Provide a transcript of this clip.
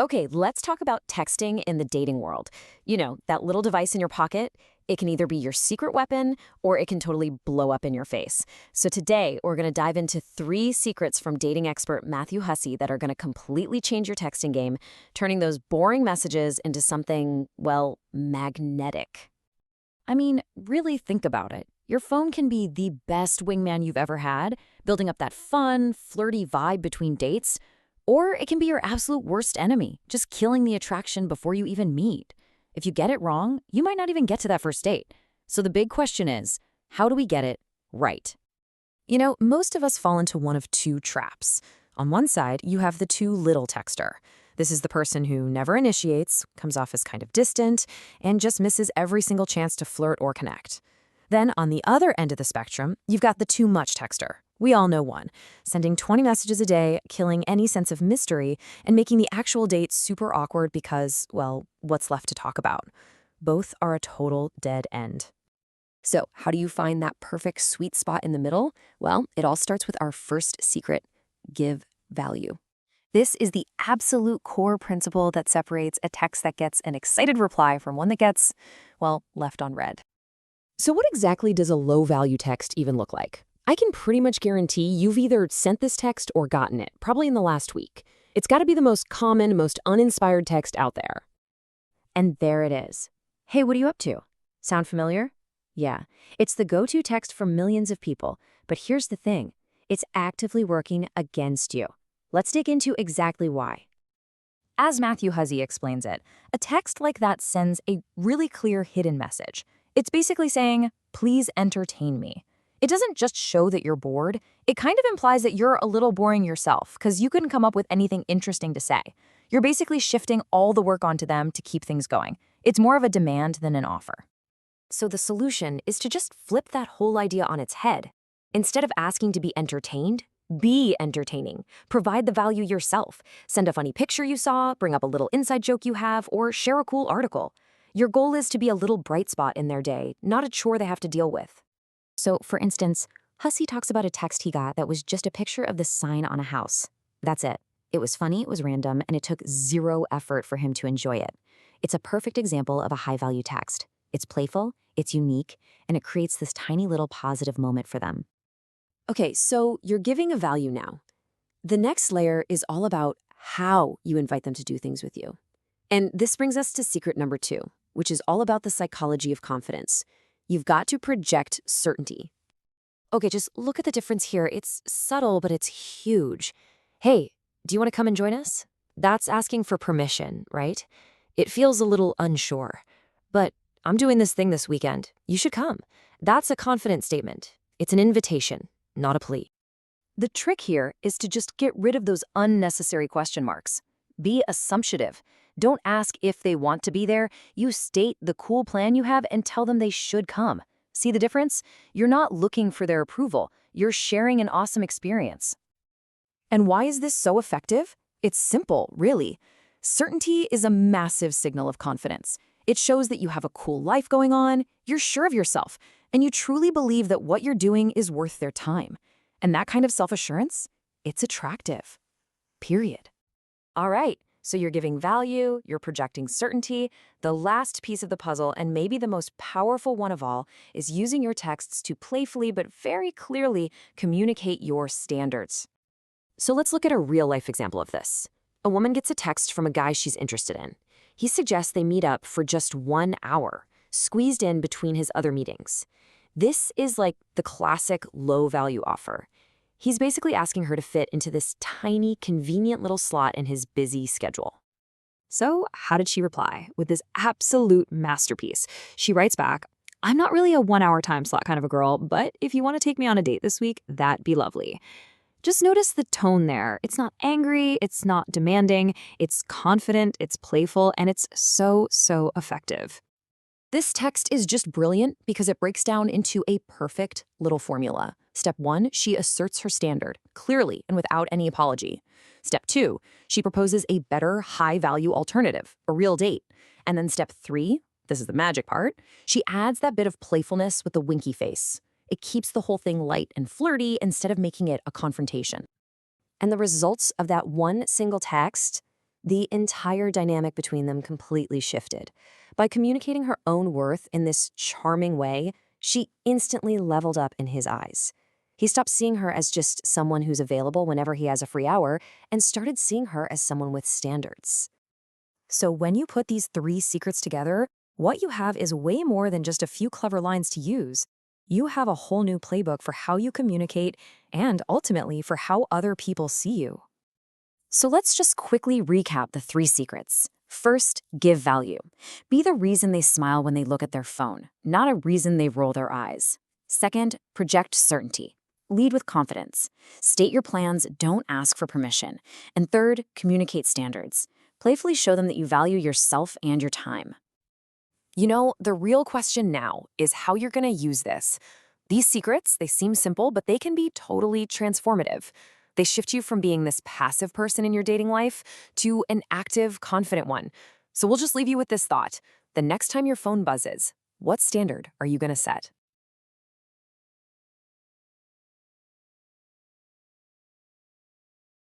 Okay, let's talk about texting in the dating world. You know, that little device in your pocket, it can either be your secret weapon or it can totally blow up in your face. So today, we're going to dive into 3 secrets from dating expert Matthew Hussey that are going to completely change your texting game, turning those boring messages into something, well, magnetic. I mean, really think about it. Your phone can be the best wingman you've ever had, building up that fun, flirty vibe between dates. Or it can be your absolute worst enemy, just killing the attraction before you even meet. If you get it wrong, you might not even get to that first date. So the big question is, how do we get it right? You know, most of us fall into one of 2 traps. On one side, you have the too little texter. This is the person who never initiates, comes off as kind of distant, and just misses every single chance to flirt or connect. Then, on the other end of the spectrum, you've got the too much texter. We all know one, sending 20 messages a day, killing any sense of mystery, and making the actual date super awkward because, well, what's left to talk about? Both are a total dead end. So, how do you find that perfect sweet spot in the middle? Well, it all starts with our first secret: give value. This is the absolute core principle that separates a text that gets an excited reply from one that gets, well, left on read. So what exactly does a low-value text even look like? I can pretty much guarantee you've either sent this text or gotten it, probably in the last week. It's got to be the most common, most uninspired text out there. And there it is. Hey, what are you up to? Sound familiar? Yeah, it's the go-to text for millions of people. But here's the thing. It's actively working against you. Let's dig into exactly why. As Matthew Hussey explains it, a text like that sends a really clear hidden message. It's basically saying, please entertain me. It doesn't just show that you're bored. It kind of implies that you're a little boring yourself because you couldn't come up with anything interesting to say. You're basically shifting all the work onto them to keep things going. It's more of a demand than an offer. So the solution is to just flip that whole idea on its head. Instead of asking to be entertained, be entertaining. Provide the value yourself. Send a funny picture you saw, bring up a little inside joke you have, or share a cool article. Your goal is to be a little bright spot in their day, not a chore they have to deal with. So, for instance, Hussey talks about a text he got that was just a picture of the sign on a house. That's it. It was funny, it was random, and it took 0 effort for him to enjoy it. It's a perfect example of a high-value text. It's playful, it's unique, and it creates this tiny little positive moment for them. Okay, so you're giving a value now. The next layer is all about how you invite them to do things with you. And this brings us to secret number 2, which is all about the psychology of confidence. You've got to project certainty. Okay, just look at the difference here. It's subtle, but it's huge. Hey, do you want to come and join us? That's asking for permission, right? It feels a little unsure. But I'm doing this thing this weekend. You should come. That's a confident statement. It's an invitation, not a plea. The trick here is to just get rid of those unnecessary question marks. Be assumptive. Don't ask if they want to be there. You state the cool plan you have and tell them they should come. See the difference? You're not looking for their approval. You're sharing an awesome experience. And why is this so effective? It's simple, really. Certainty is a massive signal of confidence. It shows that you have a cool life going on, you're sure of yourself, and you truly believe that what you're doing is worth their time. And that kind of self-assurance, it's attractive. Period. All right. So you're giving value, you're projecting certainty. The last piece of the puzzle, and maybe the most powerful one of all, is using your texts to playfully but very clearly communicate your standards. So let's look at a real-life example of this. A woman gets a text from a guy she's interested in. He suggests they meet up for just 1 hour, squeezed in between his other meetings. This is like the classic low-value offer. He's basically asking her to fit into this tiny, convenient little slot in his busy schedule. So how did she reply? With this absolute masterpiece. She writes back, I'm not really a 1-hour time slot kind of a girl, but if you want to take me on a date this week, that'd be lovely. Just notice the tone there. It's not angry, it's not demanding, it's confident, it's playful, and it's so effective. This text is just brilliant because it breaks down into a perfect little formula. Step 1, she asserts her standard, clearly and without any apology. Step 2, she proposes a better high-value alternative, a real date. And then step 3, this is the magic part, she adds that bit of playfulness with the winky face. It keeps the whole thing light and flirty instead of making it a confrontation. And the results of that one single text, The entire dynamic between them completely shifted. By communicating her own worth in this charming way, she instantly leveled up in his eyes. He stopped seeing her as just someone who's available whenever he has a free hour and started seeing her as someone with standards. So when you put these three secrets together, what you have is way more than just a few clever lines to use. You have a whole new playbook for how you communicate and ultimately for how other people see you. So let's just quickly recap the three secrets. First, give value. Be the reason they smile when they look at their phone, not a reason they roll their eyes. Second, project certainty. Lead with confidence. State your plans, don't ask for permission. And third, communicate standards. Playfully show them that you value yourself and your time. You know, the real question now is how you're going to use this. These secrets, they seem simple, but they can be totally transformative. They shift you from being this passive person in your dating life to an active, confident one. So we'll just leave you with this thought. The next time your phone buzzes, what standard are you going to set?